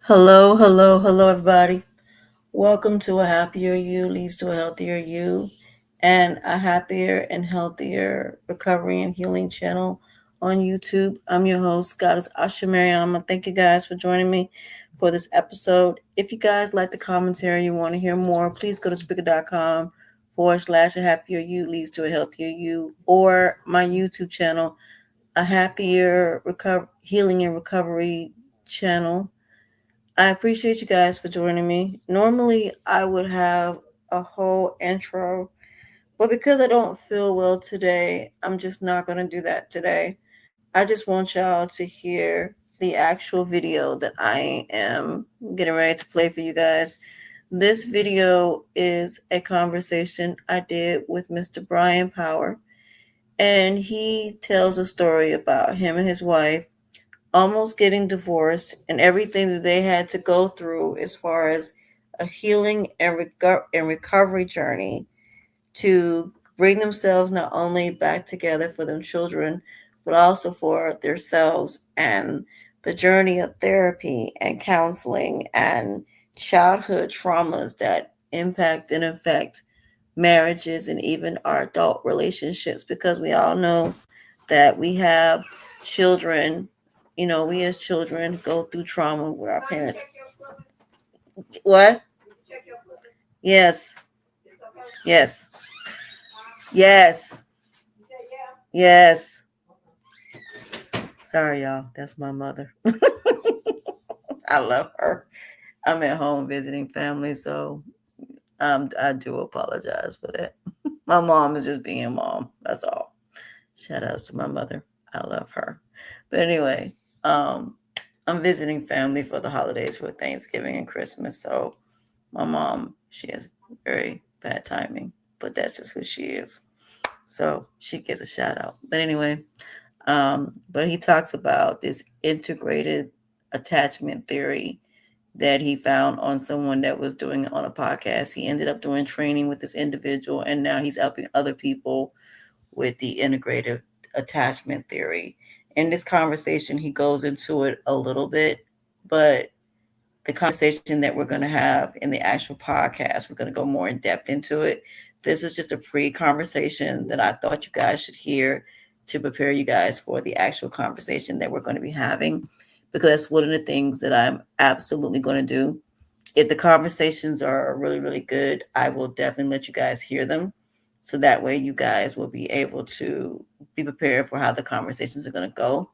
Hello, hello, hello, everybody. Welcome to A Happier You Leads to a Healthier You and a happier and healthier recovery and healing channel on YouTube. I'm your host, Goddess Asha Mariama. Thank you guys for joining me for this episode. If you guys like the commentary, you want to hear more, please go to speaker.com/A Happier You Leads to a Healthier You or my YouTube channel, A Happier Healing and Recovery channel. I appreciate you guys for joining me. Normally, I would have a whole intro, but because I don't feel well today, I'm just not going to do that today. I just want y'all to hear the actual video that I am getting ready to play for you guys. This video is a conversation I did with Mr. Bryan Powers, and he tells a story about him and his wife almost getting divorced and everything that they had to go through as far as a healing and recovery journey to bring themselves not only back together for their children, but also for themselves, and the journey of therapy and counseling and childhood traumas that impact and affect marriages and even our adult relationships, because we all know that we have children. We as children go through trauma with our parents. What? Yes. Yes. Yes. Yes. Sorry, y'all. That's my mother. I love her. I'm at home visiting family, so I do apologize for that. My mom is just being mom. That's all. Shout outs to my mother. I love her. But anyway, um, I'm visiting family for the holidays for Thanksgiving and Christmas. So my mom, she has very bad timing, but that's just who she is. So she gets a shout out. But anyway, but he talks about this integrated attachment theory that he found on someone that was doing it on a podcast. He ended up doing training with this individual, and now he's helping other people with the integrative attachment theory. In this conversation, he goes into it a little bit, but the conversation that we're going to have in the actual podcast, we're going to go more in depth into it. This is just a pre conversation that I thought you guys should hear to prepare you guys for the actual conversation that we're going to be having, because that's one of the things that I'm absolutely going to do. If the conversations are really, really good, I will definitely let you guys hear them. So that way you guys will be able to be prepared for how the conversations are going to go.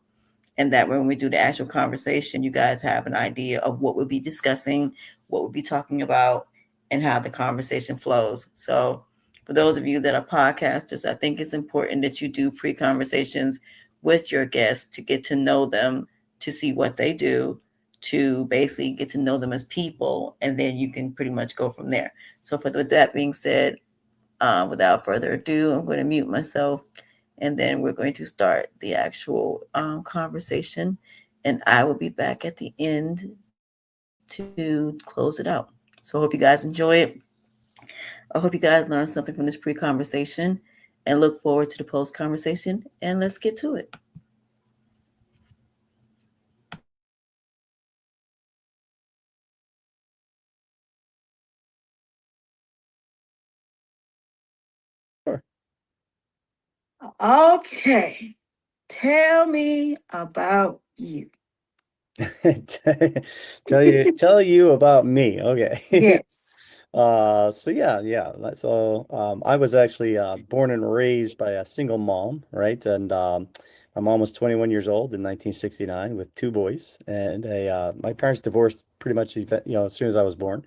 And that when we do the actual conversation, you guys have an idea of what we'll be discussing, what we'll be talking about, and how the conversation flows. So for those of you that are podcasters, I think it's important that you do pre-conversations with your guests to get to know them, to see what they do, to basically get to know them as people, and then you can pretty much go from there. So with that being said, without further ado, I'm going to mute myself, and then we're going to start the actual conversation. And I will be back at the end to close it out. So I hope you guys enjoy it. I hope you guys learned something from this pre conversation and look forward to the post conversation. And let's get to it. Okay. Tell me about you. tell you about me. Okay. Yes. I was actually born and raised by a single mom, right? And my mom was 21 years old in 1969 with two boys, and my parents divorced pretty much, as soon as I was born.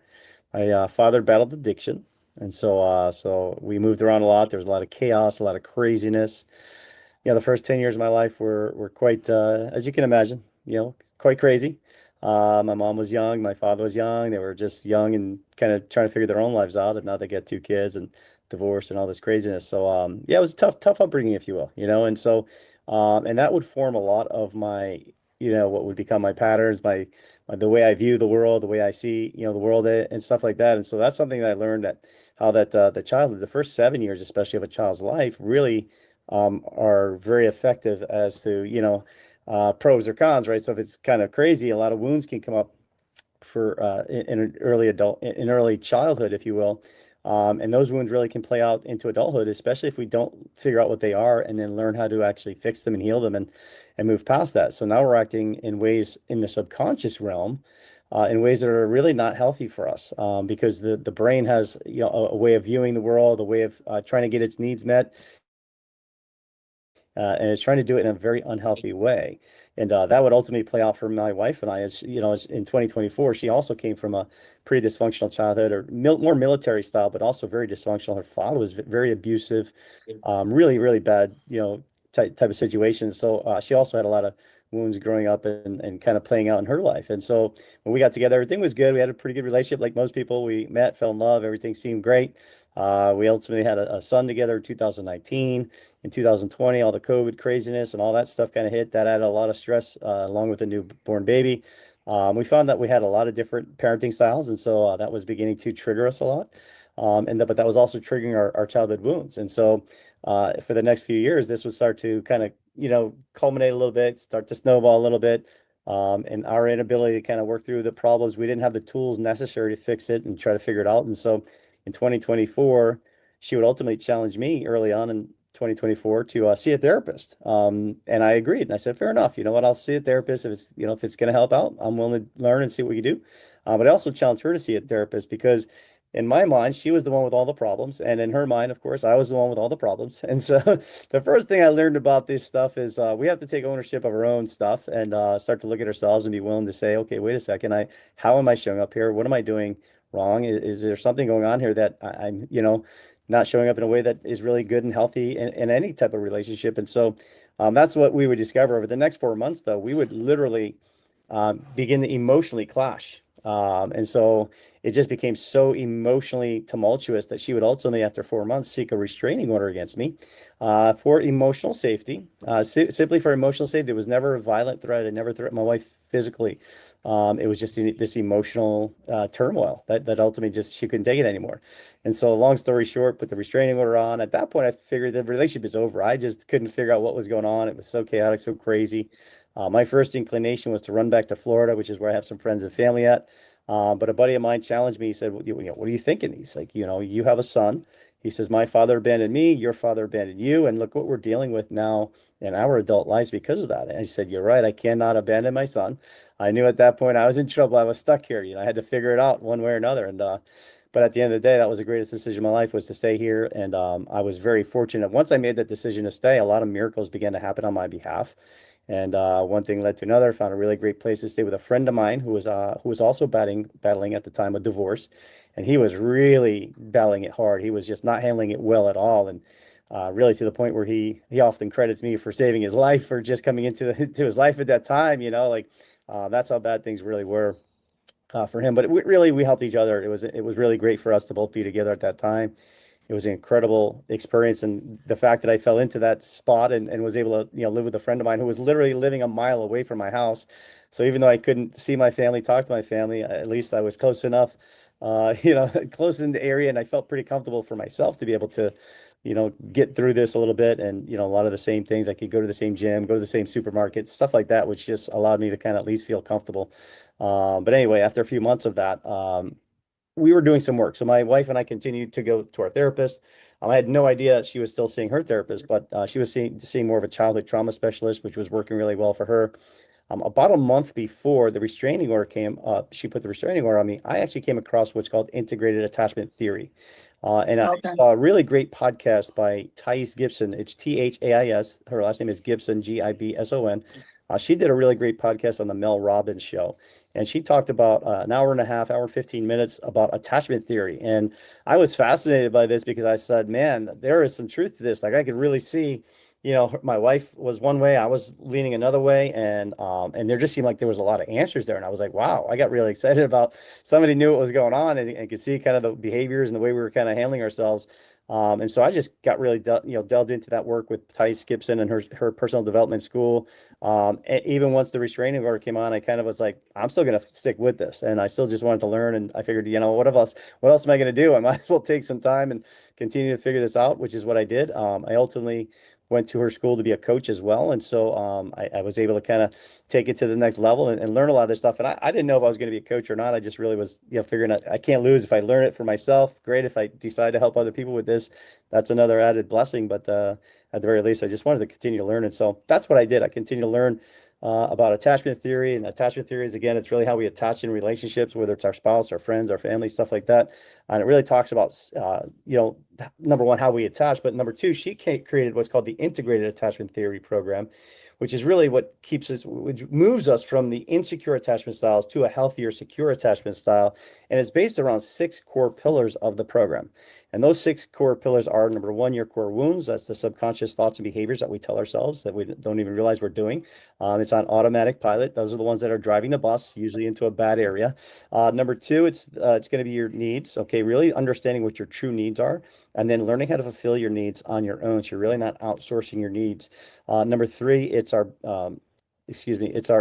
My father battled addiction, and so we moved around a lot. There was a lot of chaos, a lot of craziness. The first 10 years of my life were quite, as you can imagine, quite crazy. My mom was young, my father was young. They were just young and kind of trying to figure their own lives out. And now they get two kids and divorced and all this craziness. So, yeah, it was a tough upbringing, if you will, and that would form a lot of my, what would become my patterns, the way I view the world, the way I see, the world and stuff like that. And so that's something that I learned, that how that the childhood, the first 7 years, especially of a child's life, really are very effective as to, pros or cons, right? So if it's kind of crazy, a lot of wounds can come up for in an early adult, in early childhood, if you will. And those wounds really can play out into adulthood, especially if we don't figure out what they are and then learn how to actually fix them and heal them and move past that. So now we're acting in ways in the subconscious realm, in ways that are really not healthy for us, because the brain has, a way of viewing the world, a way of trying to get its needs met, and it's trying to do it in a very unhealthy way. And that would ultimately play out for my wife and I, as in 2024, she also came from a pretty dysfunctional childhood, or more military style, but also very dysfunctional. Her father was very abusive, really, really bad, type of situation. So she also had a lot of wounds growing up and kind of playing out in her life. And so when we got together, everything was good. We had a pretty good relationship. Like most people, we met, fell in love, everything seemed great. We ultimately had a son together in 2019. In 2020, all the COVID craziness and all that stuff kind of hit. That added a lot of stress, along with a newborn baby. We found that we had a lot of different parenting styles, and so that was beginning to trigger us a lot. But that was also triggering our childhood wounds. And so for the next few years, this would start to kind of, culminate a little bit, start to snowball a little bit. And our inability to kind of work through the problems, we didn't have the tools necessary to fix it and try to figure it out. And so in 2024, she would ultimately challenge me early on in 2024 to see a therapist. And I agreed. And I said, fair enough. You know what? I'll see a therapist if it's, if it's going to help out. I'm willing to learn and see what we can do. But I also challenged her to see a therapist because in my mind, she was the one with all the problems. And in her mind, of course, I was the one with all the problems. And so the first thing I learned about this stuff is we have to take ownership of our own stuff and start to look at ourselves and be willing to say, okay, wait a second. How am I showing up here? What am I doing wrong? Is there something going on here that I'm, not showing up in a way that is really good and healthy in any type of relationship? And so that's what we would discover over the next 4 months, though. We would literally begin to emotionally clash. And so it just became so emotionally tumultuous that she would ultimately, after 4 months, seek a restraining order against me for emotional safety, simply for emotional safety. It was never a violent threat. I never threatened my wife physically. It was just this emotional turmoil that ultimately just she couldn't take it anymore. And so, long story short, put the restraining order on. At that point, I figured the relationship is over. I just couldn't figure out what was going on. It was so chaotic, so crazy. My first inclination was to run back to Florida, which is where I have some friends and family at. But a buddy of mine challenged me. He said, well, what are you thinking? He's like, you have a son. He says, my father abandoned me, your father abandoned you, and look what we're dealing with now in our adult lives because of that. And I said, you're right. I cannot abandon my son. I knew at that point I was in trouble. I was stuck here. I had to figure it out one way or another. And but at the end of the day, that was the greatest decision of my life, was to stay here. And I was very fortunate. Once I made that decision to stay, a lot of miracles began to happen on my behalf. And one thing led to another. Found a really great place to stay with a friend of mine who was also battling at the time a divorce, and he was really battling it hard. He was just not handling it well at all, and really to the point where he often credits me for saving his life, for just coming to his life at that time. That's how bad things really were for him. But we helped each other. It was really great for us to both be together at that time. It was an incredible experience, and the fact that I fell into that spot and was able to live with a friend of mine who was literally living a mile away from my house. So even though I couldn't see my family, talk to my family, at least I was close enough, close in the area, and I felt pretty comfortable for myself to be able to get through this a little bit. And a lot of the same things, I could go to the same gym, go to the same supermarket, stuff like that, which just allowed me to kind of at least feel comfortable. But anyway, after a few months of that, we were doing some work. So my wife and I continued to go to our therapist. I had no idea she was still seeing her therapist, but she was seeing more of a childhood trauma specialist, which was working really well for her. About a month before the restraining order came up, she put the restraining order on me. I actually came across what's called integrated attachment theory. And I Okay. saw a really great podcast by Thais Gibson. It's Thais. Her last name is Gibson, Gibson. She did a really great podcast on the Mel Robbins show. And she talked about an hour and a half, hour, 15 minutes about attachment theory. And I was fascinated by this because I said, man, there is some truth to this. Like I could really see, my wife was one way, I was leaning another way, and there just seemed like there was a lot of answers there. And I was like, wow, I got really excited about somebody knew what was going on and could see kind of the behaviors and the way we were kind of handling ourselves. And so I just got really, delved into that work with Thais Gibson and her personal development school. Even once the restraining order came on, I kind of was like, I'm still going to stick with this, and I still just wanted to learn. And I figured, what else am I going to do? I might as well take some time and continue to figure this out, which is what I did. I ultimately went to her school to be a coach as well. And so I was able to kind of take it to the next level and learn a lot of this stuff. And I didn't know if I was going to be a coach or not. I just really was, figuring out I can't lose if I learn it for myself. Great. If I decide to help other people with this, that's another added blessing. But at the very least, I just wanted to continue to learn. And so that's what I did. I continued to learn about attachment theory. And attachment theory is, again, it's really how we attach in relationships, whether it's our spouse, our friends, our family, stuff like that. And it really talks about, number one, how we attach. But number two, she created what's called the integrated attachment theory program, which is really what keeps us, which moves us from the insecure attachment styles to a healthier, secure attachment style. And it's based around 6 core pillars of the program. And those 6 core pillars are, number one, your core wounds. That's the subconscious thoughts and behaviors that we tell ourselves that we don't even realize we're doing. It's on automatic pilot. Those are the ones that are driving the bus, usually into a bad area. Number two, it's going to be your needs. Okay, really understanding what your true needs are, and then learning how to fulfill your needs on your own. So you're really not outsourcing your needs. Number three, it's our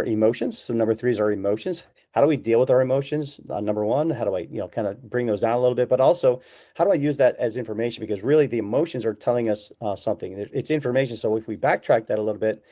emotions. So number three is our emotions. How do we deal with our emotions? Number one, how do I, kind of bring those down a little bit, but also how do I use that as information? Because really the emotions are telling us something. It's information. So if we backtrack that a little bit,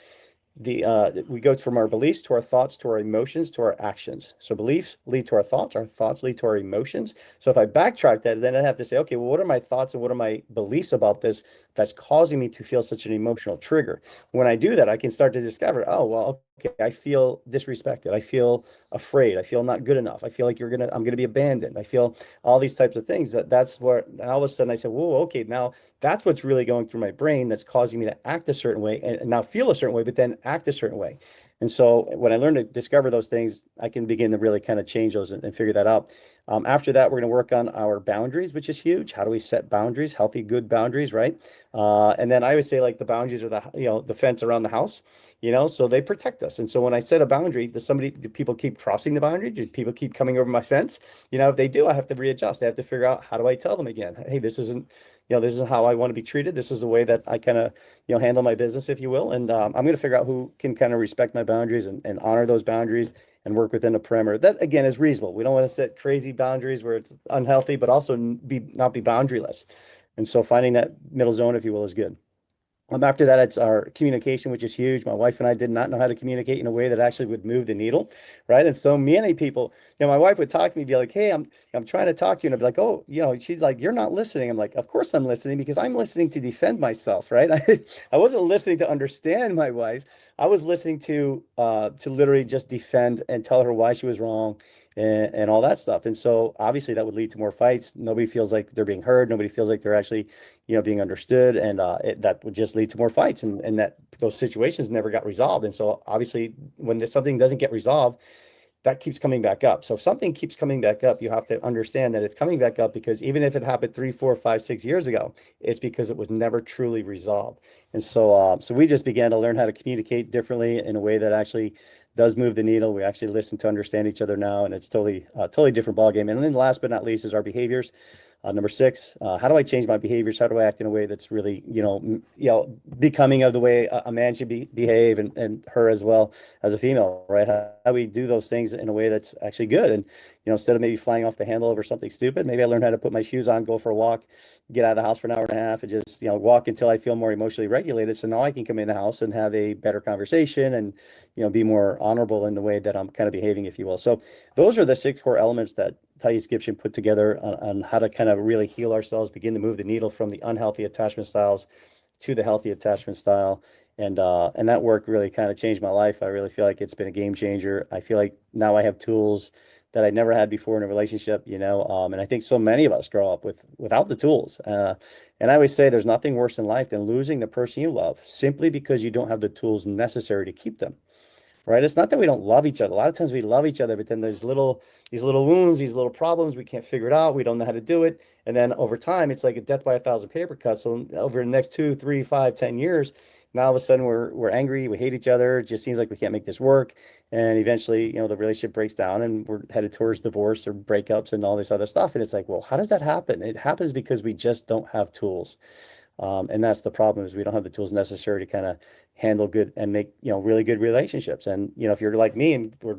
we go from our beliefs to our thoughts to our emotions to our actions. So beliefs lead to our thoughts lead to our emotions. So if I backtrack that, then I have to say, okay, well, what are my thoughts and what are my beliefs about this that's causing me to feel such an emotional trigger? When I do that, I can start to discover, oh, well, okay, I feel disrespected. I feel afraid. I feel not good enough. I feel like I'm gonna be abandoned. I feel all these types of things. That's where all of a sudden I said, whoa, okay, now that's what's really going through my brain that's causing me to act a certain way and now feel a certain way, but then act a certain way. And so when I learn to discover those things, I can begin to really kind of change those and figure that out. After that, we're going to work on our boundaries, which is huge. How do we set boundaries, healthy, good boundaries, right? And then I would say like the boundaries are the fence around the house, so they protect us. And so when I set a boundary, do people keep crossing the boundary? Do people keep coming over my fence? If they do, I have to readjust. I have to figure out, how do I tell them again? Hey, this isn't how I want to be treated. This is the way that I kind of, handle my business, if you will. And I'm going to figure out who can kind of respect my boundaries and honor those boundaries and work within a parameter that, again, is reasonable. We don't want to set crazy boundaries where it's unhealthy, but also not be boundaryless. And so finding that middle zone, if you will, is good. After that, it's our communication, which is huge. My wife and I did not know how to communicate in a way that actually would move the needle, right? And so many people, my wife would talk to me, be like, "Hey, I'm trying to talk to you," and I'd be like, "Oh, she's like, you're not listening." I'm like, "Of course I'm listening because I'm listening to defend myself, right?" I wasn't listening to understand my wife. I was listening to literally just defend and tell her why she was wrong and all that stuff. And so obviously that would lead to more fights. Nobody feels like they're being heard. Nobody feels like they're actually being understood, and that would just lead to more fights, and that those situations never got resolved. And so obviously, when something doesn't get resolved, that keeps coming back up. So if something keeps coming back up, you have to understand that it's coming back up because even if it happened 3, 4, 5, 6 years ago, it's because it was never truly resolved. And so we just began to learn how to communicate differently in a way that actually does move the needle. We actually listen to understand each other now, and it's totally different ballgame. And then last but not least is our behaviors. Number 6, how do I change my behaviors? How do I act in a way that's really, becoming of the way a man should behave, and her as well as a female, right? How do we do those things in a way that's actually good? And, instead of maybe flying off the handle over something stupid, maybe I learned how to put my shoes on, go for a walk, get out of the house for an hour and a half, and just, walk until I feel more emotionally regulated. So now I can come in the house and have a better conversation and, be more honorable in the way that I'm kind of behaving, if you will. So those are the 6 core elements that Thais Gibson put together on how to kind of really heal ourselves, begin to move the needle from the unhealthy attachment styles to the healthy attachment style. And that work really kind of changed my life. I really feel like it's been a game changer. I feel like now I have tools that I never had before in a relationship, and I think so many of us grow up without the tools. And I always say there's nothing worse in life than losing the person you love simply because you don't have the tools necessary to keep them. Right? It's not that we don't love each other. A lot of times we love each other, but then there's these little wounds, these little problems. We can't figure it out. We don't know how to do it. And then over time, it's like a death by 1,000 paper cuts. So over the next 2, 3, 5, 10 years, now all of a sudden we're angry. We hate each other. It just seems like we can't make this work. And eventually, the relationship breaks down and we're headed towards divorce or breakups and all this other stuff. And it's like, well, how does that happen? It happens because we just don't have tools. And that's the problem, is we don't have the tools necessary to kind of handle good and make, really good relationships. And, if you're like me and we're,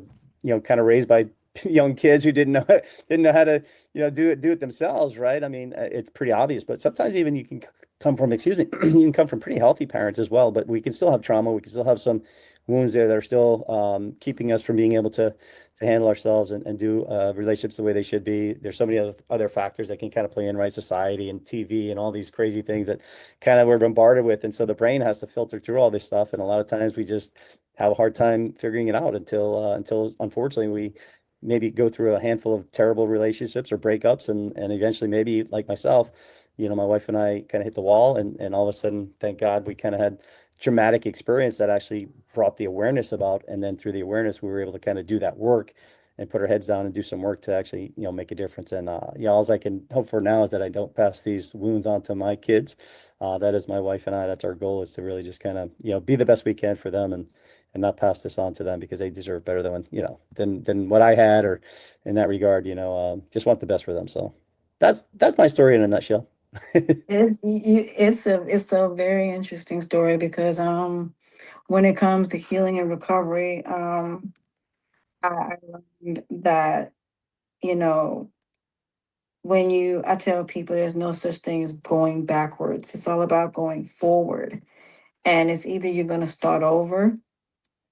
kind of raised by young kids who didn't know how to do it themselves, right? I mean, it's pretty obvious, but sometimes even you can come from, excuse me, you can come from pretty healthy parents as well, but we can still have trauma. We can still have some wounds there that are still keeping us from being able to handle ourselves and do relationships the way they should be. There's so many other factors that can kind of play in, right? Society and TV and all these crazy things that kind of we're bombarded with. And so the brain has to filter through all this stuff. And a lot of times we just have a hard time figuring it out until unfortunately we maybe go through a handful of terrible relationships or breakups and eventually maybe like myself, my wife and I kind of hit the wall and all of a sudden, thank God, we kind of had traumatic experience that actually brought the awareness about. And then through the awareness, we were able to kind of do that work and put our heads down and do some work to actually, make a difference. And, all I can hope for now is that I don't pass these wounds on to my kids. That is my wife and I, that's our goal, is to really just kind of, be the best we can for them and not pass this on to them because they deserve better than what I had, or in that regard, just want the best for them. So that's my story in a nutshell. It's a very interesting story because when it comes to healing and recovery, I learned that, you know, I tell people there's no such thing as going backwards. It's all about going forward. And it's either you're going to start over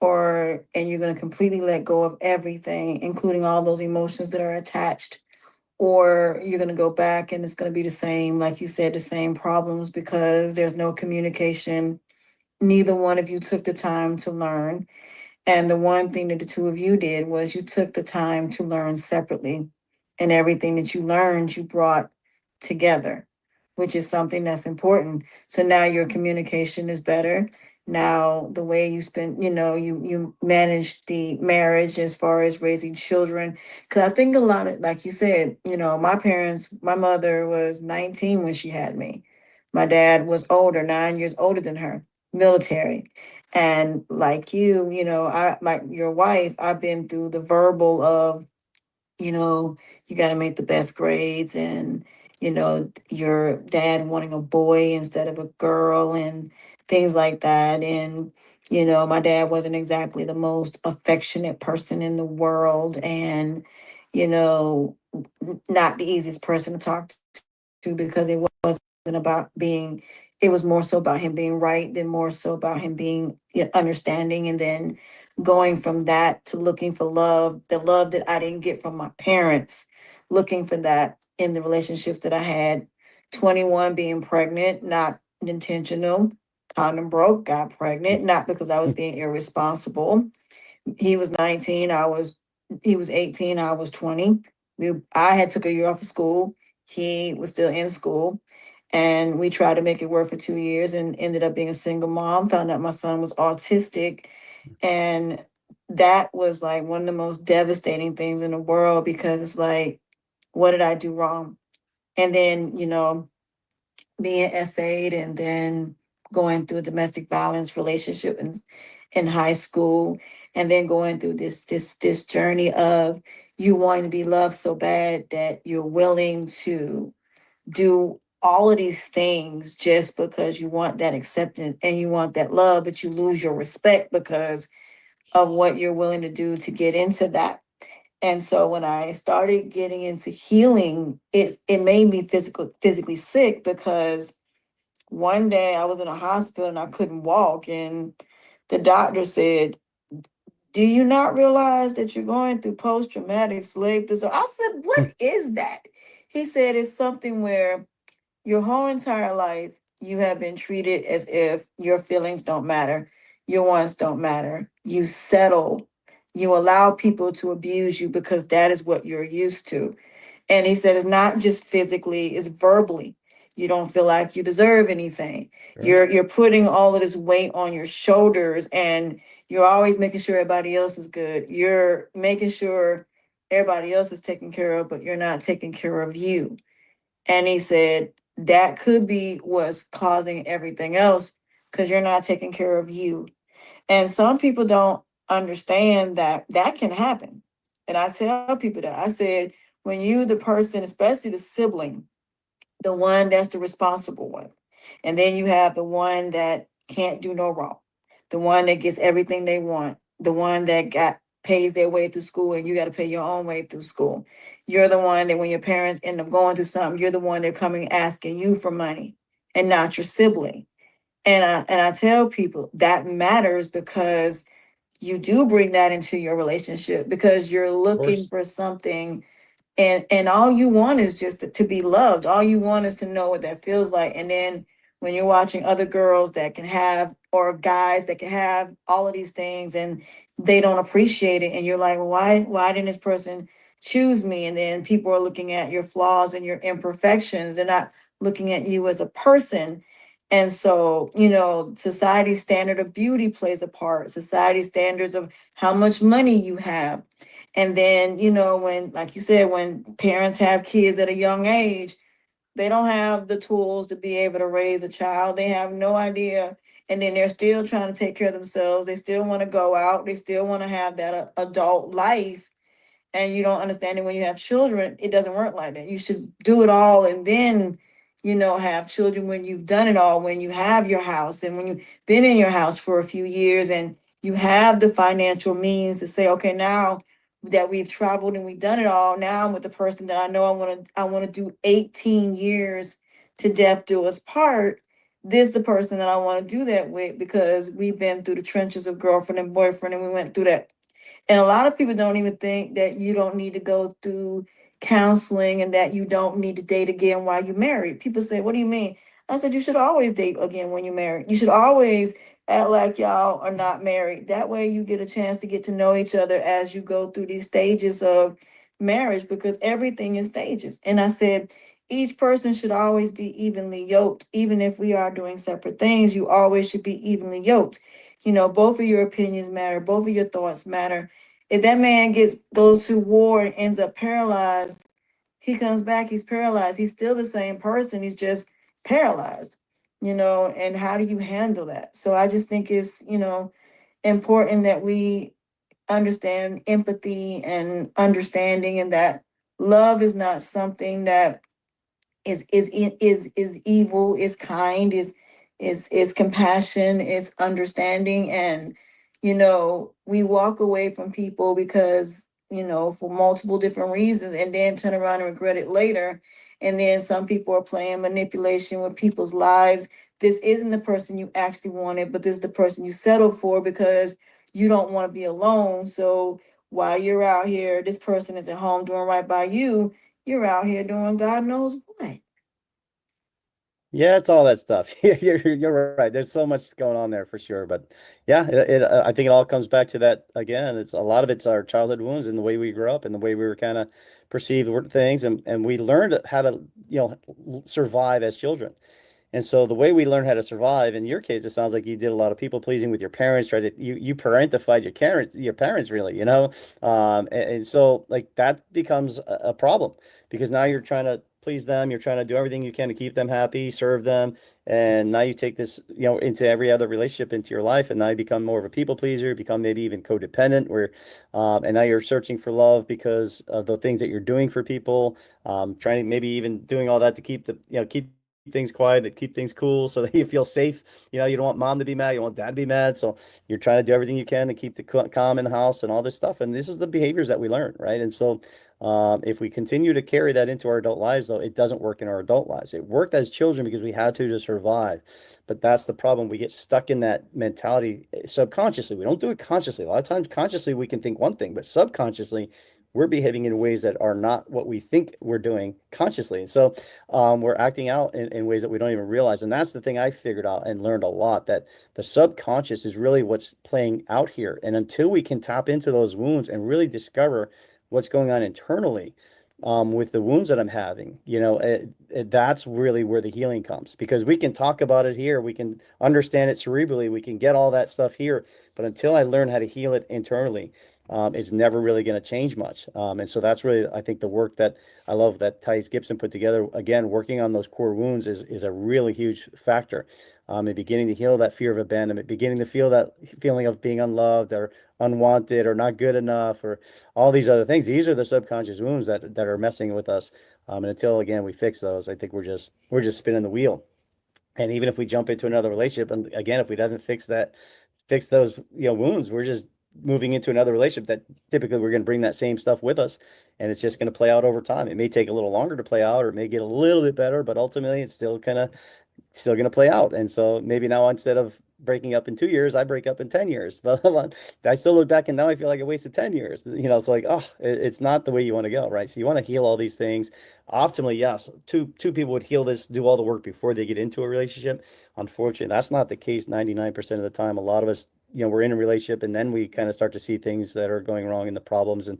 and you're going to completely let go of everything, including all those emotions that are attached, or you're going to go back and it's going to be the same, like you said, the same problems because there's no communication. Neither one of you took the time to learn. And the one thing that the two of you did was you took the time to learn separately. And everything that you learned, you brought together, which is something that's important. So now your communication is better. Now the way you spend, you manage the marriage as far as raising children. Cause I think a lot of, like you said, my mother was 19 when she had me. My dad was older, 9 years older than her, military. And like I like your wife, I've been through the verbal of, you know, you got to make the best grades, and your dad wanting a boy instead of a girl and things like that. And my dad wasn't exactly the most affectionate person in the world, and you know not the easiest person to talk to because it wasn't about being, it was more so about him being right, then more so about him being understanding, and then going from that to looking for love, the love that I didn't get from my parents, looking for that in the relationships that I had. 21, being pregnant, not intentional. Condom broke, got pregnant, not because I was being irresponsible. He was 19, he was 18, I was 20. I had took a year off of school. He was still in school. And we tried to make it work for 2 years and ended up being a single mom. Found out my son was autistic. And that was like one of the most devastating things in the world because it's like, what did I do wrong? And then, being essayed and then going through a domestic violence relationship in high school, and then going through this journey of you wanting to be loved so bad that you're willing to do all of these things just because you want that acceptance and you want that love, but you lose your respect because of what you're willing to do to get into that. And so when I started getting into healing, it made me physically sick because one day I was in a hospital and I couldn't walk, and the doctor said, "Do you not realize that you're going through post-traumatic slave disorder?" I said, "What is that?" He said, "It's something where your whole entire life you have been treated as if your feelings don't matter, your wants don't matter. You settle, you allow people to abuse you because that is what you're used to." And he said, it's not just physically, it's verbally. You don't feel like you deserve anything. Sure. You're putting all of this weight on your shoulders, and you're always making sure everybody else is good. You're making sure everybody else is taken care of, but you're not taking care of you. And he said that could be what's causing everything else because you're not taking care of you. And some people don't understand that that can happen. And I tell people that I said, when you, the person, especially the sibling, the one that's the responsible one, and then you have the one that can't do no wrong, the one that gets everything they want, the one that got pays their way through school and you got to pay your own way through school. You're the one that when your parents end up going through something, you're the one they're coming asking you for money and not your sibling. And I tell people that matters because you do bring that into your relationship because you're Of looking course. for something, and all you want is just to be loved. All you want is to know what that feels like. And then when you're watching other girls that can have, or guys that can have all of these things and they don't appreciate it, and you're like, well, why didn't this person choose me? And then people are looking at your flaws and your imperfections. They're not looking at you as a person. And so, society's standard of beauty plays a part, society standards of how much money you have. And then, when, like you said, when parents have kids at a young age, they don't have the tools to be able to raise a child. They have no idea. And then they're still trying to take care of themselves. They still want to go out. They still want to have that adult life, and you don't understand it when you have children. It doesn't work like that. You should do it all and then, have children when you've done it all, when you have your house and when you've been in your house for a few years and you have the financial means to say, okay, now that we've traveled and we've done it all, now I'm with the person that I know I want to do 18 years to death do us part. This is the person that I want to do that with because we've been through the trenches of girlfriend and boyfriend and we went through that. And a lot of people don't even think that you don't need to go through counseling and that you don't need to date again while you're married. People say, what do you mean? I said, you should always date again when you're married. You should always act like y'all are not married. That way you get a chance to get to know each other as you go through these stages of marriage because everything is stages. And I said, each person should always be evenly yoked. Even if we are doing separate things, you always should be evenly yoked. Both of your opinions matter, both of your thoughts matter. If that man goes to war and ends up paralyzed, he comes back, he's paralyzed. He's still the same person, he's just paralyzed. And how do you handle that? So I just think it's, important that we understand empathy and understanding, and that love is not something that is evil, is kind, is compassion, is understanding. And we walk away from people because for multiple different reasons, and then turn around and regret it later. And then some people are playing manipulation with people's lives. This isn't the person you actually wanted, but this is the person you settled for because you don't want to be alone. So while you're out here, this person is at home doing right by you, you're out here doing God knows what. Yeah, it's all that stuff. You're right. There's so much going on there for sure. But yeah, I think it all comes back to that again. It's a lot of it's our childhood wounds and the way we grew up and the way we were kind of perceived things, and we learned how to, survive as children. And so the way we learn how to survive, in your case, it sounds like you did a lot of people pleasing with your parents, try to you parentified your parents really, and so like that becomes a problem because now you're trying to please them, you're trying to do everything you can to keep them happy, serve them, and now you take this, into every other relationship into your life, and now you become more of a people pleaser, become maybe even codependent, where, and now you're searching for love because of the things that you're doing for people, trying to maybe even doing all that to keep things quiet, to keep things cool so that you feel safe. You don't want mom to be mad, you don't want dad to be mad. So you're trying to do everything you can to keep the calm in the house and all this stuff. And this is the behaviors that we learn, right? And so if we continue to carry that into our adult lives, though, it doesn't work in our adult lives. It worked as children because we had to survive. But that's the problem. We get stuck in that mentality subconsciously. We don't do it consciously. A lot of times, consciously, we can think one thing, but subconsciously, we're behaving in ways that are not what we think we're doing consciously. And so we're acting out in ways that we don't even realize. And that's the thing I figured out and learned a lot, that the subconscious is really what's playing out here. And until we can tap into those wounds and really discover what's going on internally, with the wounds that I'm having, that's really where the healing comes, because we can talk about it here, we can understand it cerebrally, we can get all that stuff here, but until I learn how to heal it internally, it's never really going to change much. And so that's really, I think, the work that I love that Thais Gibson put together. Again, working on those core wounds is a really huge factor. And beginning to heal that fear of abandonment, beginning to feel that feeling of being unloved or unwanted or not good enough or all these other things. These are the subconscious wounds that are messing with us. And until again we fix those, I think we're just spinning the wheel. And even if we jump into another relationship, and again, if we haven't fixed those wounds, we're just moving into another relationship that typically we're going to bring that same stuff with us, and it's just going to play out over time. It may take a little longer to play out, or it may get a little bit better, but ultimately it's still going to play out. And so maybe now instead of breaking up in 2 years, I break up in 10 years. But I still look back and now I feel like I wasted 10 years. It's like, oh, it's not the way you want to go, right? So you want to heal all these things. Optimally, yes, two people would heal this, do all the work before they get into a relationship. Unfortunately, that's not the case 99% of the time. A lot of us, we're in a relationship and then we kind of start to see things that are going wrong and the problems and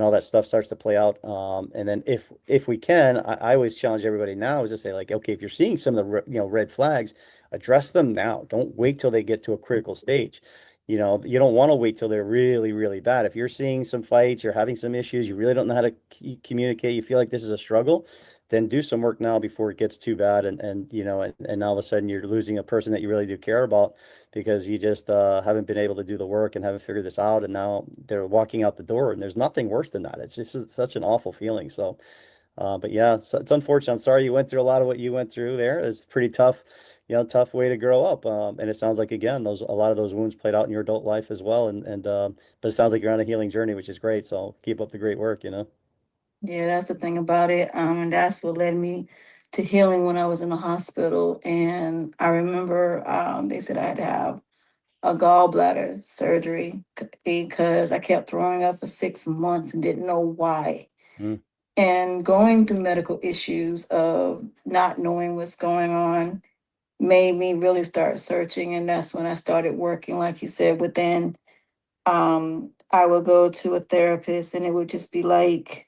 all that stuff starts to play out. And then if we can, I always challenge everybody now is to say like, okay, if you're seeing some of the red flags, address them now. Don't wait till they get to a critical stage. You don't want to wait till they're really, really bad. If you're seeing some fights, you're having some issues, you really don't know how to communicate, you feel like this is a struggle, then do some work now before it gets too bad. And all of a sudden you're losing a person that you really do care about because you just haven't been able to do the work and haven't figured this out. And now they're walking out the door and there's nothing worse than that. It's just such an awful feeling. So, but yeah, it's unfortunate. I'm sorry you went through a lot of what you went through there. It's pretty tough, tough way to grow up. And it sounds like, again, a lot of those wounds played out in your adult life as well. But it sounds like you're on a healing journey, which is great. So keep up the great work. Yeah, that's the thing about it. And that's what led me to healing when I was in the hospital. And I remember they said I had to have a gallbladder surgery because I kept throwing up for 6 months and didn't know why. Mm, And going through medical issues of not knowing what's going on made me really start searching. And that's when I started working, like you said, within. I would go to a therapist and it would just be like,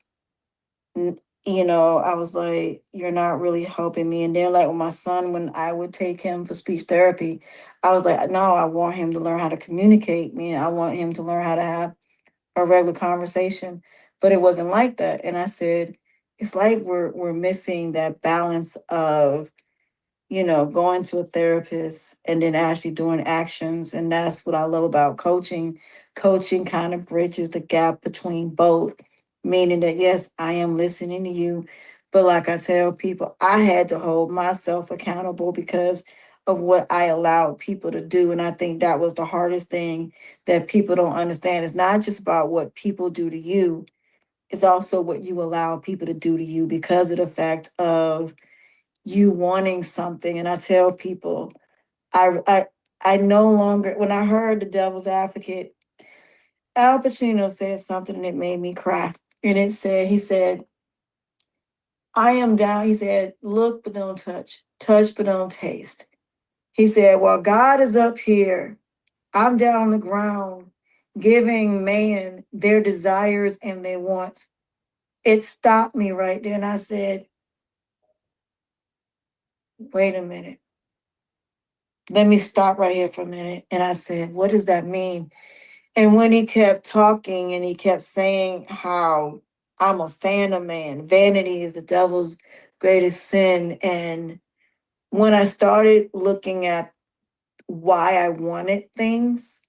I was like, you're not really helping me. And then, like with my son, when I would take him for speech therapy, I was like, no, I want him to learn how to communicate. I want him to learn how to have a regular conversation. But it wasn't like that. And I said, it's like we're missing that balance of going to a therapist and then actually doing actions. And that's what I love about coaching. Coaching kind of bridges the gap between both, meaning that, yes, I am listening to you. But like I tell people, I had to hold myself accountable because of what I allowed people to do. And I think that was the hardest thing that people don't understand. It's not just about what people do to you, it's also what you allow people to do to you because of the fact of you wanting something. And I tell people, I no longer, when I heard The Devil's Advocate, Al Pacino said something and it made me cry. And he said, I am down. He said, look, but don't touch, but don't taste. He said, while God is up here, I'm down on the ground giving man their desires and their wants. It stopped me right there. And I said, wait a minute. Let me stop right here for a minute. And I said, what does that mean? And when he kept talking and he kept saying how I'm a fan of man, vanity is the devil's greatest sin. And when I started looking at why I wanted things,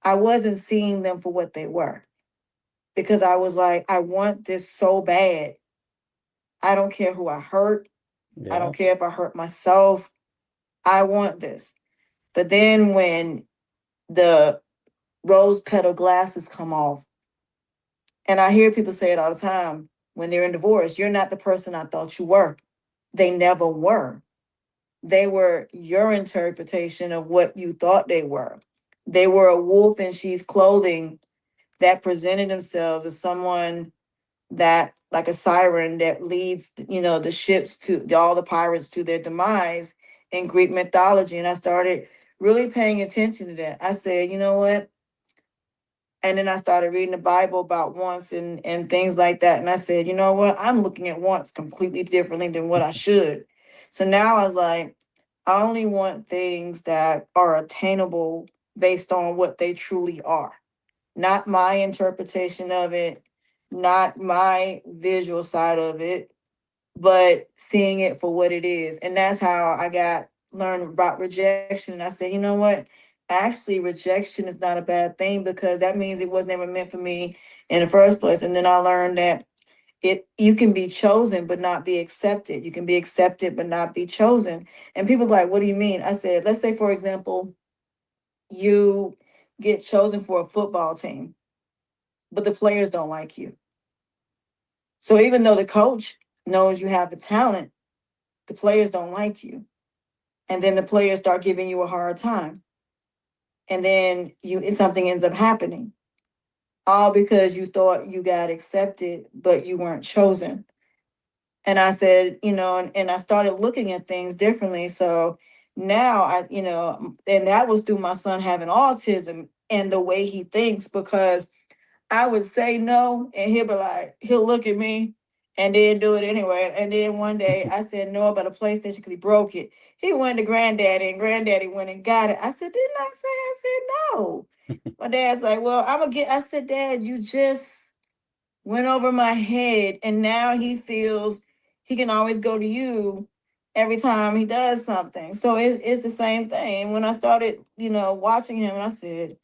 I wasn't seeing them for what they were. Because I was like, I want this so bad. I don't care who I hurt. I yeah. don't care if I hurt myself. I want this. But then when the rose petal glasses come off, and I hear people say it all the time when they're in divorce, you're not the person I thought you were. They never were. They were your interpretation of what you thought they were. They were a wolf in sheep's clothing that presented themselves as someone that, like a siren that leads, the ships to all the pirates to their demise in Greek mythology. And I started really paying attention to that. I said, you know what? And then I started reading the Bible about wants and things like that. And I said, you know what? I'm looking at wants completely differently than what I should. So now I was like, I only want things that are attainable based on what they truly are, not my interpretation of it, not my visual side of it, but seeing it for what it is. And that's how I got learned about rejection. And I said, you know what? Actually, rejection is not a bad thing because that means it was never meant for me in the first place. And then I learned that you can be chosen but not be accepted. You can be accepted but not be chosen. And people like, what do you mean? I said, let's say, for example, you get chosen for a football team, but the players don't like you. So even though the coach knows you have the talent, the players don't like you. And then the players start giving you a hard time. And then something ends up happening. All because you thought you got accepted, but you weren't chosen. And I said, and I started looking at things differently. So now and that was through my son having autism and the way he thinks, because I would say no, and he'll look at me and then do it anyway. And then one day I said no about a PlayStation because he broke it. He went to granddaddy, and granddaddy went and got it. I said, didn't I say? I said no. My dad's like, well, I said, Dad, you just went over my head, and now he feels he can always go to you every time he does something. So it's the same thing. When I started, watching him, I said,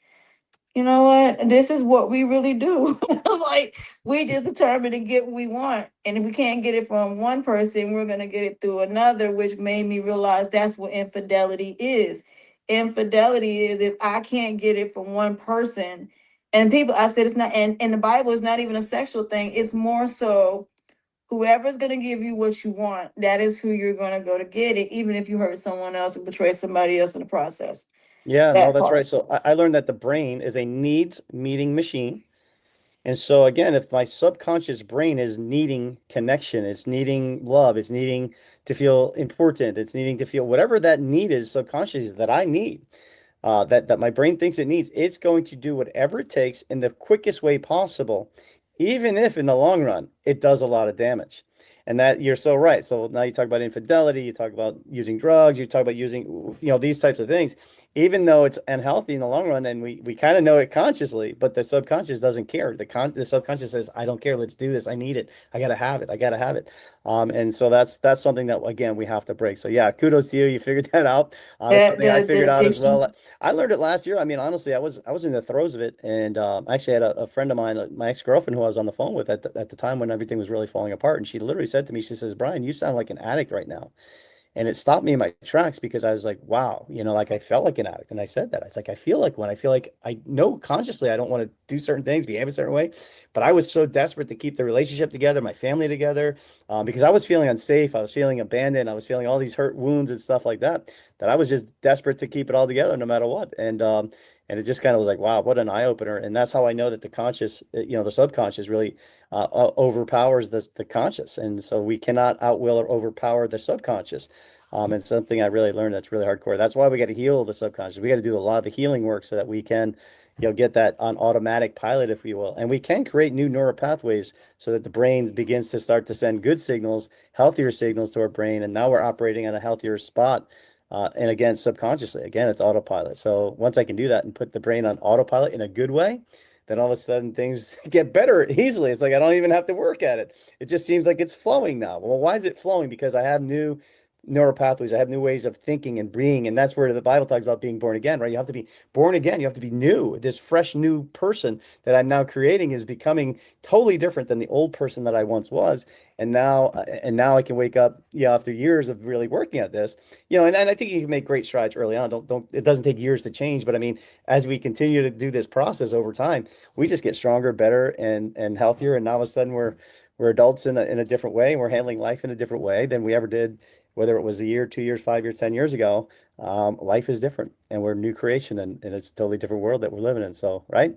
you know what? This is what we really do. It's like we just determined to get what we want. And if we can't get it from one person, we're going to get it through another, which made me realize that's what infidelity is. Infidelity is if I can't get it from one person. And people, I said it's not, and the Bible is not even a sexual thing. It's more so whoever's going to give you what you want, that is who you're going to go to get it, even if you hurt someone else or betray somebody else in the process. Yeah, no, That that's right. part. So I learned that the brain is a needs meeting machine. And so again, if my subconscious brain is needing connection, it's needing love, it's needing to feel important, it's needing to feel whatever that need is subconsciously that I need, that my brain thinks it needs, it's going to do whatever it takes in the quickest way possible, even if in the long run it does a lot of damage. And that you're so right. So now you talk about infidelity, you talk about using drugs, you talk about using, these types of things, even though it's unhealthy in the long run, and we kind of know it consciously, but the subconscious doesn't care. The subconscious says, I don't care, let's do this. I need it. I gotta have it. I gotta have it. And so that's something that again we have to break. So yeah, kudos to you. You figured that out. It's That something I the figured out as addiction. well. I learned it last year. I mean, honestly, I was in the throes of it, and I actually had a friend of mine, my ex-girlfriend, who I was on the phone with at the time when everything was really falling apart, and she literally said to me, she says, Bryan, you sound like an addict right now. And it stopped me in my tracks because I was like, wow, like I felt like an addict. And I said that. I was like, I feel like one. I feel like I know consciously I don't want to do certain things, behave a certain way. But I was so desperate to keep the relationship together, my family together, because I was feeling unsafe. I was feeling abandoned. I was feeling all these hurt wounds and stuff like that, that I was just desperate to keep it all together no matter what. And it just kind of was like, wow, what an eye opener. And that's how I know that the conscious, the subconscious really overpowers the conscious. And so we cannot outwill or overpower the subconscious. And something I really learned that's really hardcore. That's why we got to heal the subconscious. We got to do a lot of the healing work so that we can, get that on automatic pilot, if you will. And we can create new neural pathways so that the brain begins to start to send good signals, healthier signals to our brain. And now we're operating on a healthier spot. And again, subconsciously, again, it's autopilot. So once I can do that and put the brain on autopilot in a good way, then all of a sudden things get better easily. It's like I don't even have to work at it. It just seems like it's flowing now. Well, why is it flowing? Because I have new neural pathways. I have new ways of thinking and being. And that's where the Bible talks about being born again, right? You have to be born again. You have to be new. This fresh new person that I'm now creating is becoming totally different than the old person that I once was. And now I can wake up, after years of really working at this, and I think you can make great strides early on. Don't, it doesn't take years to change, but I mean, as we continue to do this process over time, we just get stronger, better, and healthier. And now all of a sudden we're adults in a different way, and we're handling life in a different way than we ever did, whether it was a year, 2 years, 5 years, 10 years ago. Life is different, and we're a new creation, and it's a totally different world that we're living in. So, right?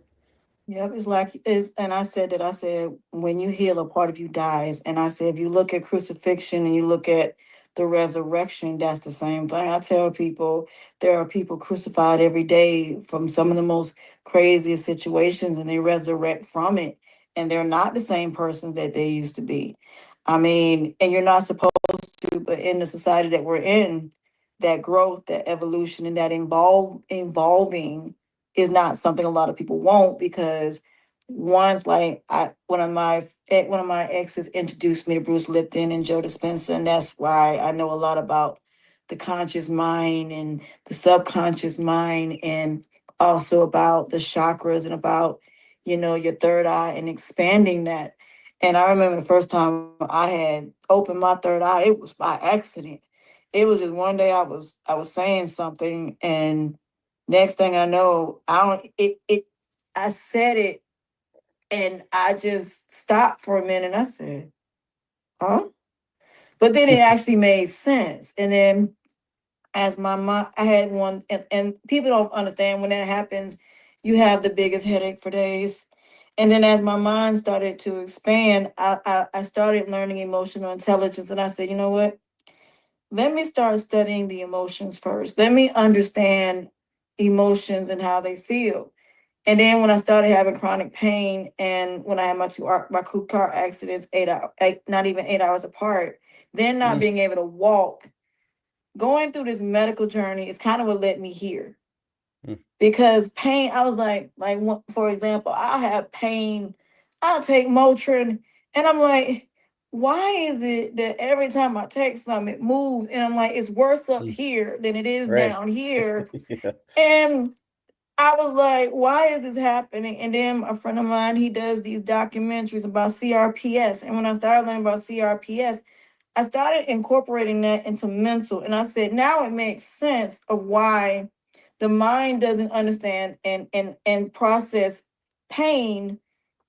Yep, it's like and I said when you heal, a part of you dies. And I said if you look at crucifixion and you look at the resurrection, that's the same thing. I tell people there are people crucified every day from some of the most craziest situations, and they resurrect from it, and they're not the same persons that they used to be. I mean, and you're not supposed to, but in the society that we're in, that growth, that evolution, and that evolving is not something a lot of people want, because once, like, one of my exes introduced me to Bruce Lipton and Joe Dispenza, and that's why I know a lot about the conscious mind and the subconscious mind, and also about the chakras and about your third eye and expanding that. And I remember the first time I had opened my third eye, it was by accident. It was just one day I was saying something, and Next thing I know, I said it and I just stopped for a minute and I said, huh? But then it actually made sense. And then as my mom, I had one, and people don't understand when that happens, you have the biggest headache for days. And then as my mind started to expand, I started learning emotional intelligence. And I said, you know what? Let me start studying the emotions first. Let me understand emotions and how they feel. And then when I started having chronic pain, and when I had my two car accidents, not even 8 hours apart, then not Mm, being able to walk, going through this medical journey is kind of what led me here. mm, Because pain, I was for example, I have pain. I'll take Motrin, and I'm like, why is it that every time I take something, it moves, and I'm like, it's worse up mm. here than it is Right. down here, Yeah. and I was like, why is this happening? And then a friend of mine, he does these documentaries about CRPS. And when I started learning about CRPS, I started incorporating that into mental. And I said, now it makes sense of why the mind doesn't understand and process pain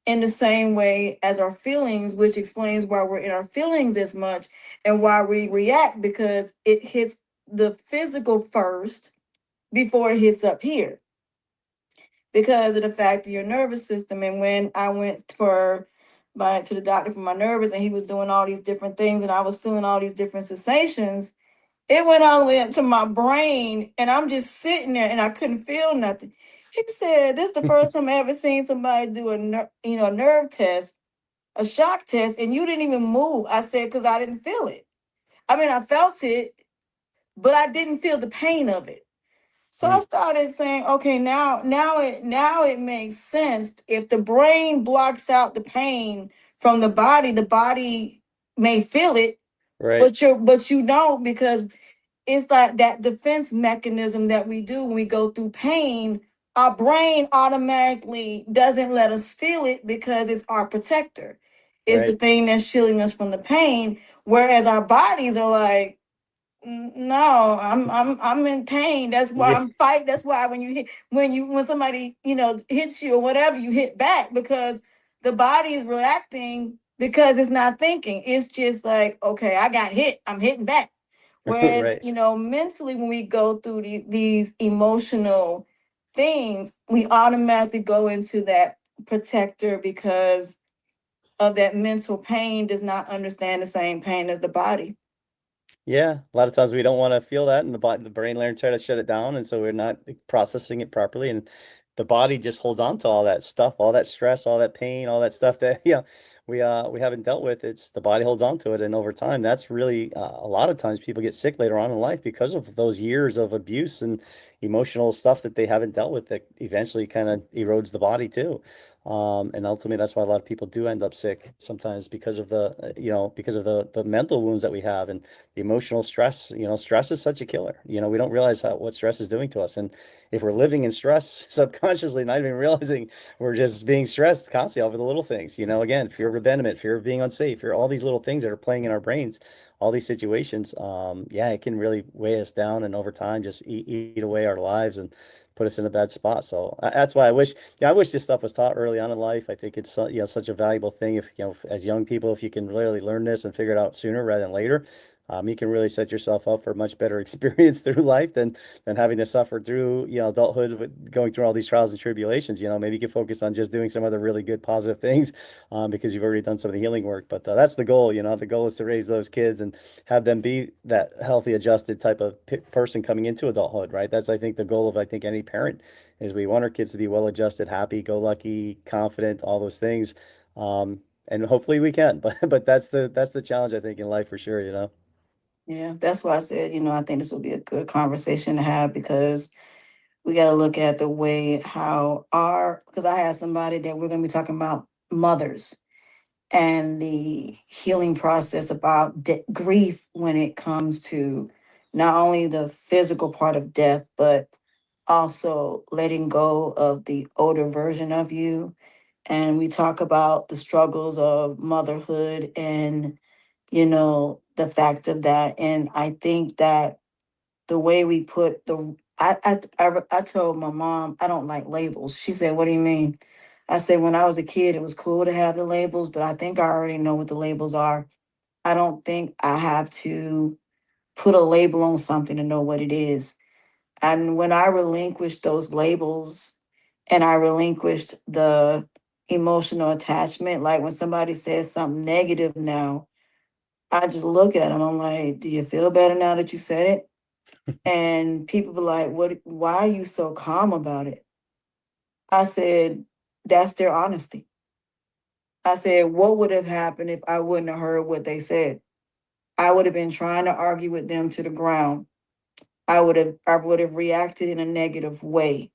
in the same way as our feelings, which explains why we're in our feelings as much and why we react, because it hits the physical first before it hits up here because of the fact of your nervous system. And when I went to the doctor for my nervous, and he was doing all these different things, and I was feeling all these different sensations, it went all the way up to my brain, and I'm just sitting there, and I couldn't feel nothing. He said, "This is the first time I ever seen somebody do a nerve test, a shock test, and you didn't even move." I said, "Because I didn't feel it. I mean, I felt it, but I didn't feel the pain of it." So I Mm, started saying, okay, now it makes sense. If the brain blocks out the pain from the body may feel it, right. but you don't, because it's like that defense mechanism that we do when we go through pain. Our brain automatically doesn't let us feel it because it's our protector. It's the Right. thing that's shielding us from the pain. Whereas our bodies are like, no, I'm in pain. That's why Yeah. I'm fighting. That's why when somebody hits you or whatever, you hit back, because the body is reacting because it's not thinking. It's just like, okay, I got hit. I'm hitting back. Whereas Right. mentally, when we go through these emotional things, we automatically go into that protector because of that mental pain does not understand the same pain as the body. Yeah, a lot of times we don't want to feel that, and the brain learns try to shut it down, and so we're not processing it properly, and the body just holds on to all that stuff, all that stress, all that pain, all that stuff that we haven't dealt with. It's the body holds on to it, and over time, that's really a lot of times people get sick later on in life because of those years of abuse and emotional stuff that they haven't dealt with that eventually kind of erodes the body too. And ultimately, that's why a lot of people do end up sick sometimes because of because of the mental wounds that we have and the emotional stress. Stress is such a killer. We don't realize what stress is doing to us. And if we're living in stress subconsciously, not even realizing we're just being stressed constantly over the little things, again, fear of abandonment, fear of being unsafe, fear, all these little things that are playing in our brains, all these situations. Yeah, it can really weigh us down and over time just eat away our lives and put us in a bad spot. So that's why I wish this stuff was taught early on in life. I think it's such a valuable thing if as young people, if you can really learn this and figure it out sooner rather than later, you can really set yourself up for a much better experience through life than having to suffer through, adulthood with going through all these trials and tribulations. Maybe you can focus on just doing some other really good positive things, because you've already done some of the healing work. But that's the goal. The goal is to raise those kids and have them be that healthy, adjusted type of person coming into adulthood, right? That's, I think, the goal of, I think, any parent is we want our kids to be well adjusted, happy, go lucky, confident, all those things. And hopefully we can, but that's the challenge, I think, in life for sure. Yeah, that's why I said, I think this will be a good conversation to have, because we got to look at the way because I have somebody that we're going to be talking about mothers and the healing process about grief when it comes to not only the physical part of death, but also letting go of the older version of you. And we talk about the struggles of motherhood and, the fact of that. And I think that the way we put I told my mom I don't like labels. She said, "What do you mean?" I said, "When I was a kid, it was cool to have the labels, but I think I already know what the labels are. I don't think I have to put a label on something to know what it is." And when I relinquished those labels and I relinquished the emotional attachment, like when somebody says something negative now, I just look at them. I'm like, "Do you feel better now that you said it?" And people be like, "What? Why are you so calm about it?" I said, "That's their honesty." I said, "What would have happened if I wouldn't have heard what they said? I would have been trying to argue with them to the ground. I would have reacted in a negative way."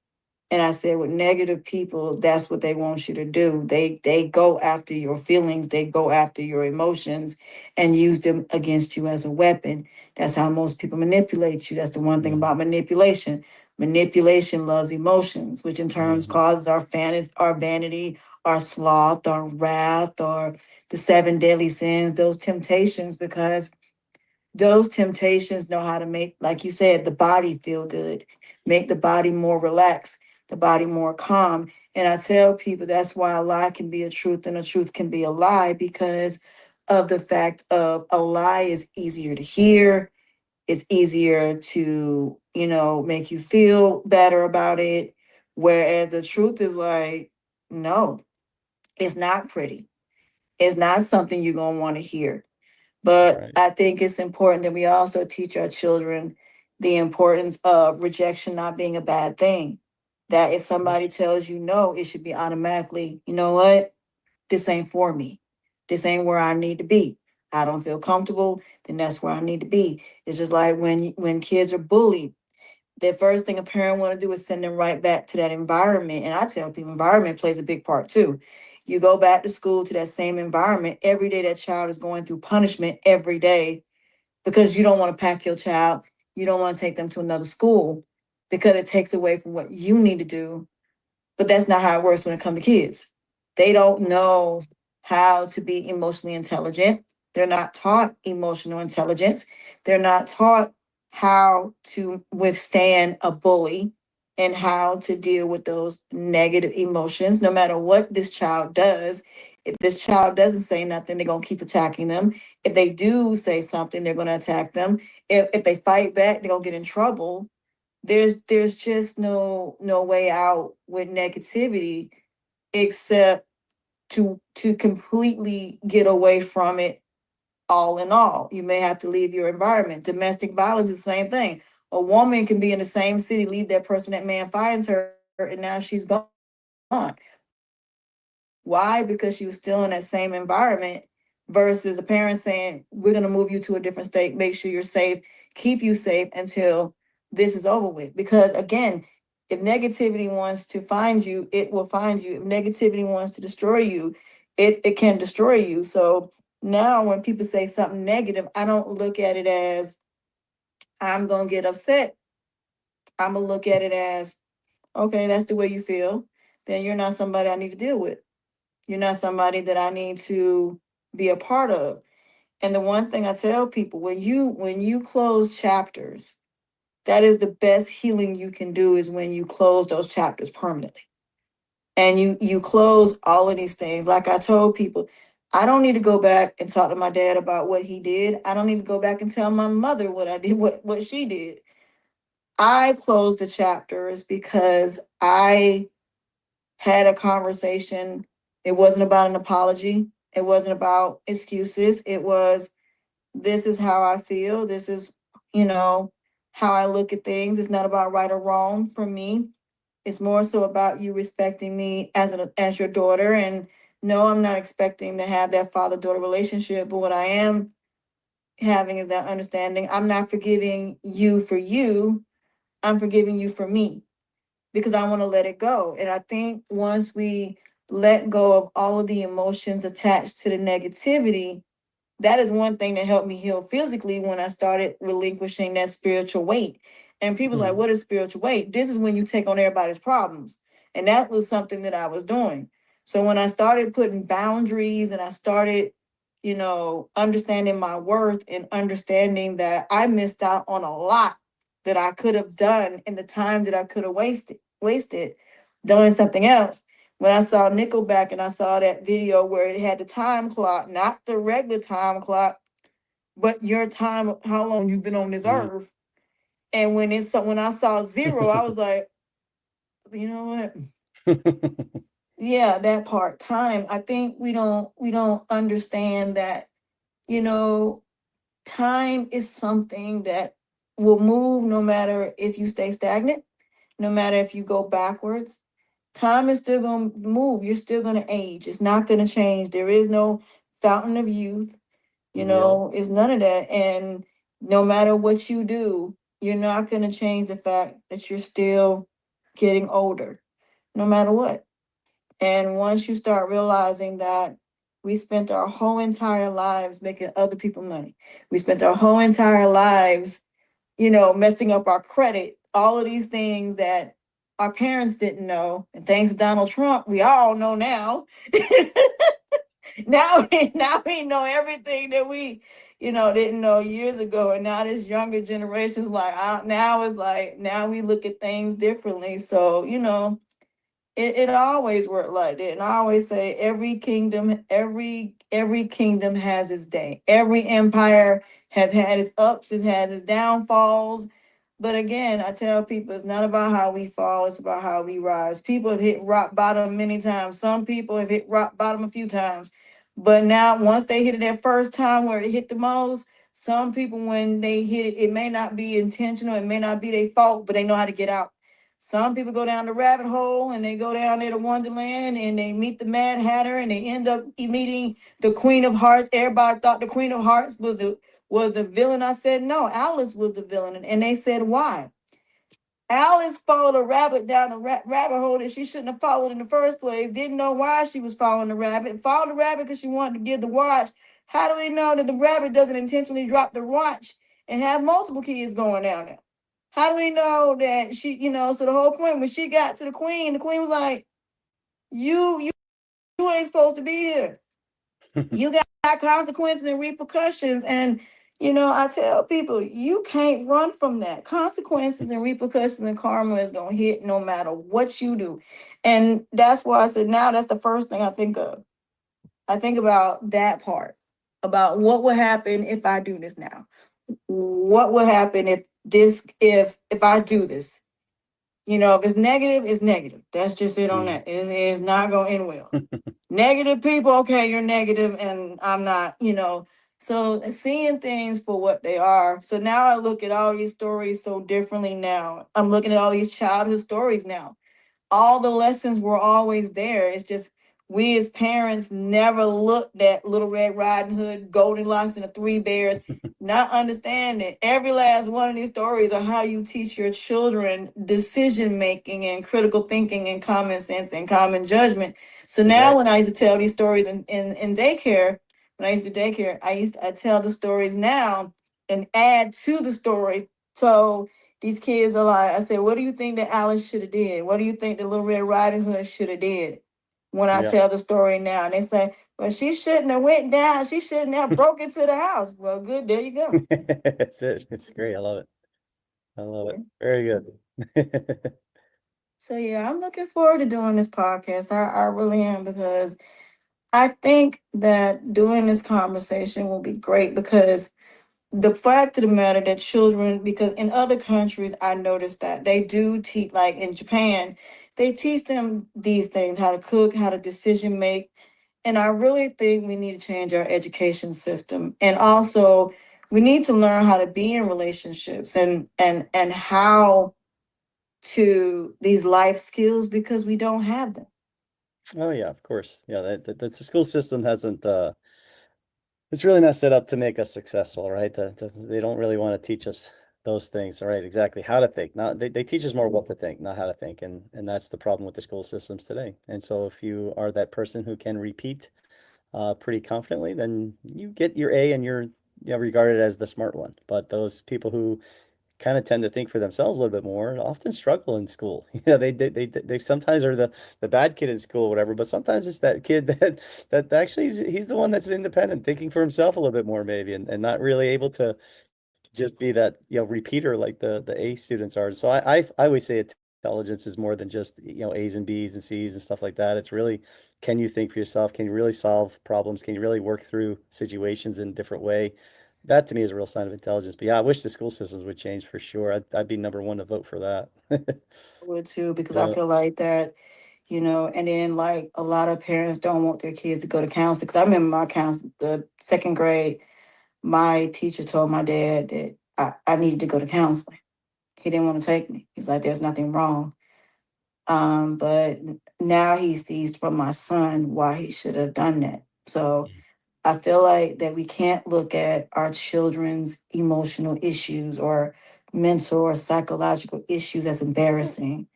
And I said, with negative people, that's what they want you to do. They go after your feelings, they go after your emotions and use them against you as a weapon. That's how most people manipulate you. That's the one thing Mm-hmm. about manipulation. Manipulation loves emotions, which in turns Mm-hmm. causes our vanity, our sloth, our wrath, or the seven deadly sins, those temptations, because those temptations know how to make, like you said, the body feel good, make the body more relaxed, the body more calm. And I tell people that's why a lie can be a truth and a truth can be a lie, because of the fact of a lie is easier to hear, it's easier to, make you feel better about it. Whereas the truth is like, no, it's not pretty. It's not something you're going to want to hear. But Right. I think it's important that we also teach our children the importance of rejection not being a bad thing. That if somebody tells you no, it should be automatically, you know what? This ain't for me. This ain't where I need to be. I don't feel comfortable, then that's where I need to be. It's just like when kids are bullied, the first thing a parent want to do is send them right back to that environment. And I tell people environment plays a big part too. You go back to school to that same environment every day. That child is going through punishment every day because you don't want to pack your child. You don't want to take them to another school because it takes away from what you need to do. But that's not how it works when it comes to kids. They don't know how to be emotionally intelligent. They're not taught emotional intelligence. They're not taught how to withstand a bully and how to deal with those negative emotions, no matter what this child does. If this child doesn't say nothing, they're going to keep attacking them. If they do say something, they're going to attack them. If they fight back, they're going to get in trouble. There's just no way out with negativity except to completely get away from it. All in all, you may have to leave your environment. Domestic violence is the same thing. A woman can be in the same city, leave that person, that man finds her, and now she's gone. Why? Because she was still in that same environment, versus a parent saying, we're going to move you to a different state, make sure you're safe, keep you safe until this is over with. Because again, if negativity wants to find you, it will find you. If negativity wants to destroy you, it can destroy you. So now when people say something negative, I don't look at it as I'm going to get upset. I'm going to look at it as, okay, that's the way you feel. Then you're not somebody I need to deal with. You're not somebody that I need to be a part of. And the one thing I tell people, when you close chapters, that is the best healing you can do, is when you close those chapters permanently. And you close all of these things. Like I told people, I don't need to go back and talk to my dad about what he did. I don't need to go back and tell my mother what I did, what she did. I closed the chapters because I had a conversation. It wasn't about an apology. It wasn't about excuses. It was, this is how I feel. This is, you know, how I look at things. It's not about right or wrong for me. It's more so about you respecting me as your daughter. And no, I'm not expecting to have that father-daughter relationship, but what I am having is that understanding. I'm not forgiving you for you. I'm forgiving you for me, because I want to let it go. And I think once we let go of all of the emotions attached to the negativity, that is one thing that helped me heal physically, when I started relinquishing that spiritual weight. And people are like, Mm-hmm. what is spiritual weight? This is when you take on everybody's problems. And that was something that I was doing. So when I started putting boundaries and I started, understanding my worth and understanding that I missed out on a lot that I could have done and the time that I could have wasted doing something else. When I saw Nickelback and I saw that video where it had the time clock, not the regular time clock, but your time, how long you've been on this Mm. earth. And when I saw zero, I was like, you know what? Yeah, that part, time. I think we don't understand that, you know, time is something that will move no matter if you stay stagnant, no matter if you go backwards. Time is still going to move. You're still going to age. It's not going to change. There is no fountain of youth. Yeah. It's none of that. And no matter what you do, you're not going to change the fact that you're still getting older, no matter what. And once you start realizing that we spent our whole entire lives making other people money, we spent our whole entire lives, messing up our credit, all of these things that our parents didn't know. And thanks to Donald Trump, we all know now. Now we know everything that we, didn't know years ago. And now this younger generation is like, now it's like, now we look at things differently. So, it always worked like that. And I always say every kingdom has its day. Every empire has had its ups, has had its downfalls. But again, I tell people it's not about how we fall, it's about how we rise. People have hit rock bottom many times. Some people have hit rock bottom a few times. But now once they hit it that first time where it hit the most, some people when they hit it, it may not be intentional, it may not be their fault, but they know how to get out. Some people go down the rabbit hole and they go down there to Wonderland and they meet the Mad Hatter and they end up meeting the Queen of Hearts. Everybody thought the Queen of Hearts was the villain. I said no, Alice was the villain, and they said why? Alice followed a rabbit down a rabbit hole that she shouldn't have followed in the first place. Didn't know why she was following the rabbit. Followed the rabbit because she wanted to get the watch. How do we know that the rabbit doesn't intentionally drop the watch and have multiple kids going down there? How do we know that she, so the whole point when she got to the queen was like, you ain't supposed to be here. You got consequences and repercussions. And, I tell people, you can't run from that. Consequences and repercussions and karma is going to hit no matter what you do. And that's why I said now that's the first thing I think of. I think about that part, about what would happen if I do this now. What would happen if I do this? If it's negative, it's negative. That's just it on that. It's not going to end well. Negative people, okay, you're negative and I'm not, So seeing things for what they are. So now I look at all these stories so differently now. I'm looking at all these childhood stories now. All the lessons were always there. It's just we as parents never looked at Little Red Riding Hood, Goldilocks, and the Three Bears, not understanding every last one of these stories are how you teach your children decision making and critical thinking and common sense and common judgment. So now when I used to tell these stories in daycare, when I used to do daycare, I tell the stories now and add to the story. So these kids are like, I said, what do you think that Alice should have did? What do you think the Little Red Riding Hood should have did? When I tell the story now, and they say, well, she shouldn't have went down. She shouldn't have broke into the house. Well, good. There you go. That's it. It's great. I love it. I love it. Very good. So yeah, I'm looking forward to doing this podcast. I really am, because I think that doing this conversation will be great, because the fact of the matter that children, because in other countries I noticed that they do teach, like in Japan, they teach them these things, how to cook, how to decision make. And I really think we need to change our education system. And also we need to learn how to be in relationships and how to these life skills, because we don't have them. Oh yeah, of course. Yeah, that's the school system hasn't it's really not set up to make us successful, right? They don't really want to teach us those things, all right? Exactly how to think. Not they teach us more what to think, not how to think, and that's the problem with the school systems today. And so if you are that person who can repeat pretty confidently, then you get your A and you're regarded as the smart one. But those people who kind of tend to think for themselves a little bit more often struggle in school. They sometimes are the bad kid in school or whatever, but sometimes it's that kid that actually he's the one that's independent, thinking for himself a little bit more maybe, and not really able to just be that, repeater like the A students are. So I always say intelligence is more than just, A's and B's and C's and stuff like that. It's really, can you think for yourself? Can you really solve problems? Can you really work through situations in a different way? That to me is a real sign of intelligence. But yeah, I wish the school systems would change for sure. I'd be number one to vote for that. Would too, because I Yeah. feel like that, and then like a lot of parents don't want their kids to go to counseling. Because I remember my the second grade, my teacher told my dad that I needed to go to counseling. He didn't want to take me. He's like, there's nothing wrong. But now he sees from my son why he should have done that. So I feel like that we can't look at our children's emotional issues or mental or psychological issues as embarrassing.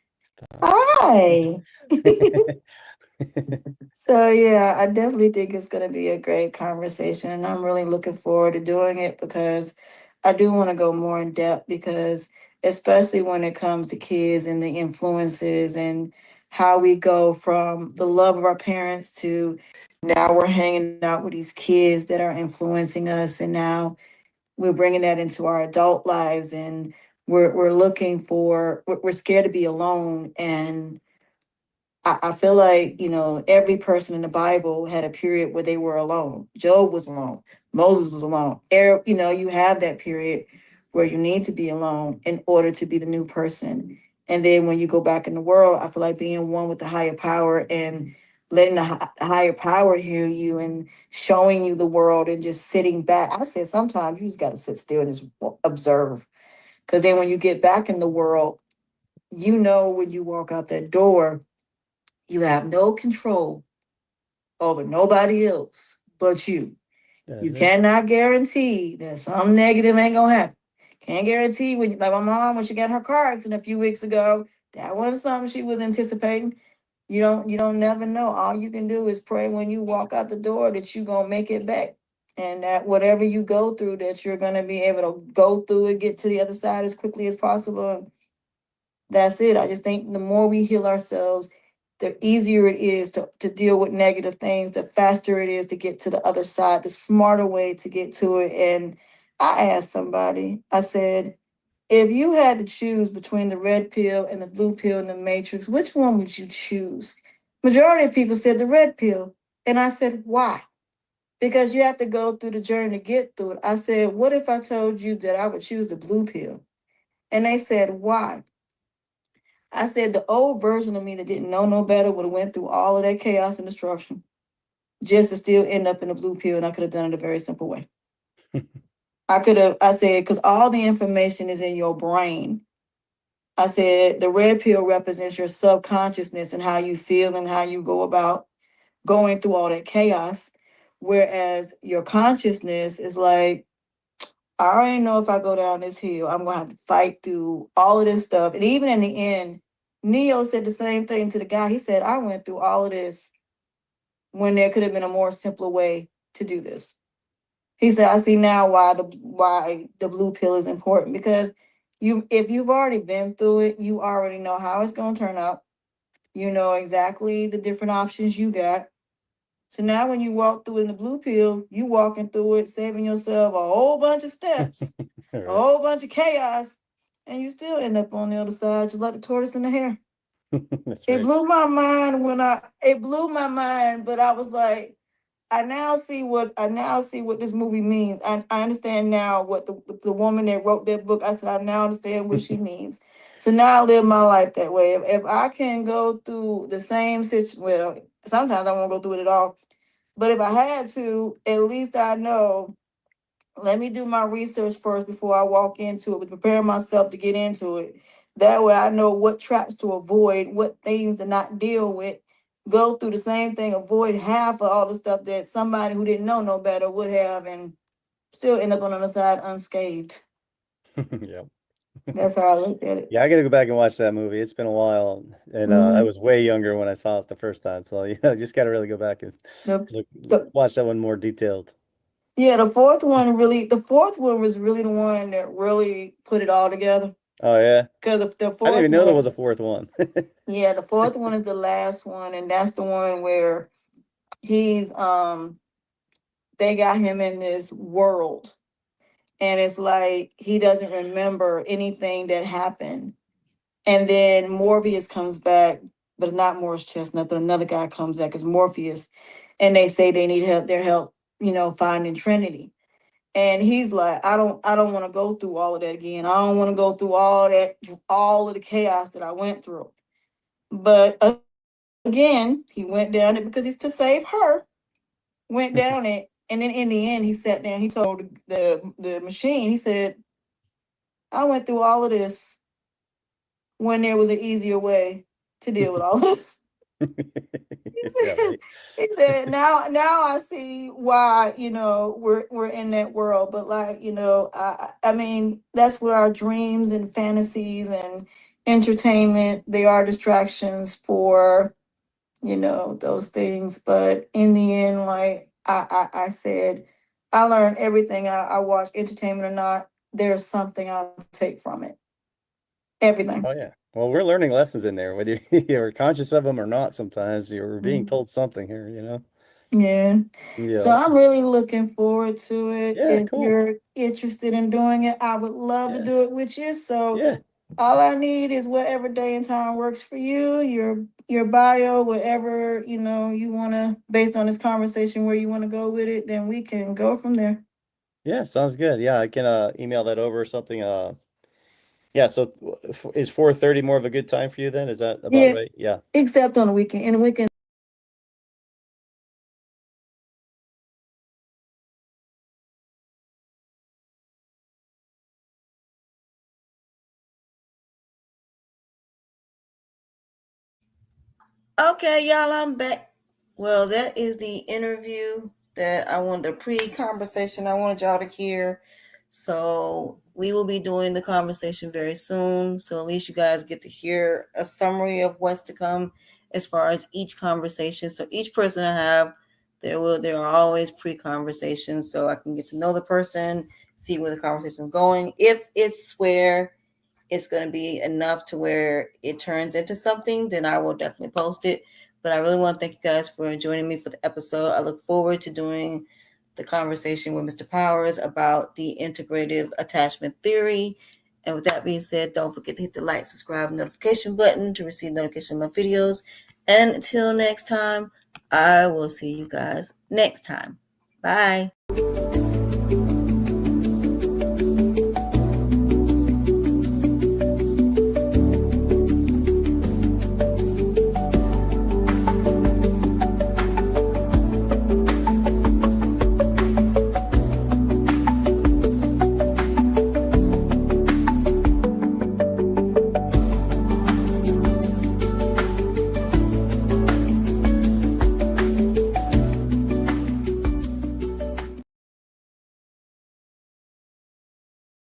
Hi. So yeah, I definitely think it's going to be a great conversation, and I'm really looking forward to doing it because I do want to go more in depth because especially when it comes to kids and the influences and how we go from the love of our parents to now we're hanging out with these kids that are influencing us, and now we're bringing that into our adult lives, and we're looking for we're scared to be alone. And I feel like, every person in the Bible had a period where they were alone. Job was alone. Moses was alone. You have that period where you need to be alone in order to be the new person. And then when you go back in the world, I feel like being one with the higher power and letting the higher power hear you and showing you the world and just sitting back. I said sometimes you just got to sit still and just observe. Because then when you get back in the world, when you walk out that door, you have no control over nobody else but you. That's You it. cannot guarantee that something negative ain't gonna happen. Can't guarantee like my mom when she got her car accident a few weeks ago, that wasn't something she was anticipating. You don't never know. All you can do is pray when you walk out the door that you gonna make it back. And that whatever you go through, that you're gonna be able to go through it, get to the other side as quickly as possible. That's it. I just think the more we heal ourselves, the easier it is to deal with negative things, the faster it is to get to the other side, the smarter way to get to it. And I asked somebody, I said, if you had to choose between the red pill and the blue pill in the matrix, which one would you choose? Majority of people said the red pill. And I said, why? Because you have to go through the journey to get through it. I said, what if I told you that I would choose the blue pill? And they said, why? I said the old version of me that didn't know no better would have went through all of that chaos and destruction just to still end up in a blue pill, and I could have done it a very simple way. I said, because all the information is in your brain. I said the red pill represents your subconsciousness and how you feel and how you go about going through all that chaos. Whereas your consciousness is like, I already know if I go down this hill, I'm gonna have to fight through all of this stuff. And even in the end, Neo said the same thing to the guy. He said, I went through all of this when there could have been a more simpler way to do this. He said, I see now why the blue pill is important, because if you've already been through it, you already know how it's gonna turn out. You know exactly the different options you got. So now when you walk through it in the blue pill, you walking through it, saving yourself a whole bunch of steps, All a right. whole bunch of chaos, and you still end up on the other side, just like the tortoise in the hare. That's It right. blew my mind it blew my mind, but I was like, I now see what this movie means. I understand now what the woman that wrote that book. I said, I now understand what she means. So now I live my life that way. If I can go through the same situation, well, sometimes I won't go through it at all. But if I had to, at least I know, let me do my research first before I walk into it, but prepare myself to get into it. That way I know what traps to avoid, what things to not deal with. Go through the same thing, avoid half of all the stuff that somebody who didn't know no better would have, and still end up on the other side unscathed. Yeah. That's how I look at it. Yeah, I gotta go back and watch that movie. It's been a while, and I Mhm. was way younger when I saw it the first time. So just gotta really go back and The, look, the, watch that one more detailed. yeah, the fourth one was really the one that really put it all together. Oh yeah, Because the I didn't fourth even know there was one, a fourth one. yeah, the fourth one is the last one, and that's the one where he's they got him in this world, and it's like he doesn't remember anything that happened. And then Morpheus comes back, but it's not Morris Chestnut, but another guy comes back as Morpheus, and they say they need help, their help, finding Trinity. And he's like, I don't want to go through all of that again. I don't want to go through all of the chaos that I went through. But again, he went down it because he's to save her. Went down it, and then in the end, he sat down. He told the machine, he said, "I went through all of this when there was an easier way to deal with all of this." He Yeah, said, right. he said, now I see why, we're in that world. But like, I mean, that's what our dreams and fantasies and entertainment, they are distractions for, those things. But in the end, like I said, I learned everything I watch, entertainment or not, there's something I'll take from it. Everything. Oh yeah. Well, we're learning lessons in there, whether you're conscious of them or not. Sometimes you're being Mhm. told something here, you know? Yeah. So Yeah. I'm really looking forward to it. Yeah, If cool. you're interested in doing it, I would love to Yeah. do it with you. So Yeah. all I need is whatever day and time works for you, your bio, whatever, you wanna, based on this conversation where you want to go with it, then we can go from there. Yeah, sounds good. Yeah, I can email that over or something. Yeah, so is 4:30 more of a good time for you then? Is that about Yeah, right? Yeah. except on the weekend. And the weekend. Okay, y'all, I'm back. Well, that is the interview that I wanted, the pre-conversation I wanted y'all to hear. So we will be doing the conversation very soon. So at least you guys get to hear a summary of what's to come as far as each conversation. So each person I have, there are always pre-conversations, so I can get to know the person, see where the conversation is going. If it's where it's going to be enough to where it turns into something, then I will definitely post it. But I really want to thank you guys for joining me for the episode. I look forward to doing the conversation with Mr. Powers about the integrative attachment theory. And with that being said, don't forget to hit the like, subscribe, notification button to receive notification of my videos. And until next time, I will see you guys next time. Bye.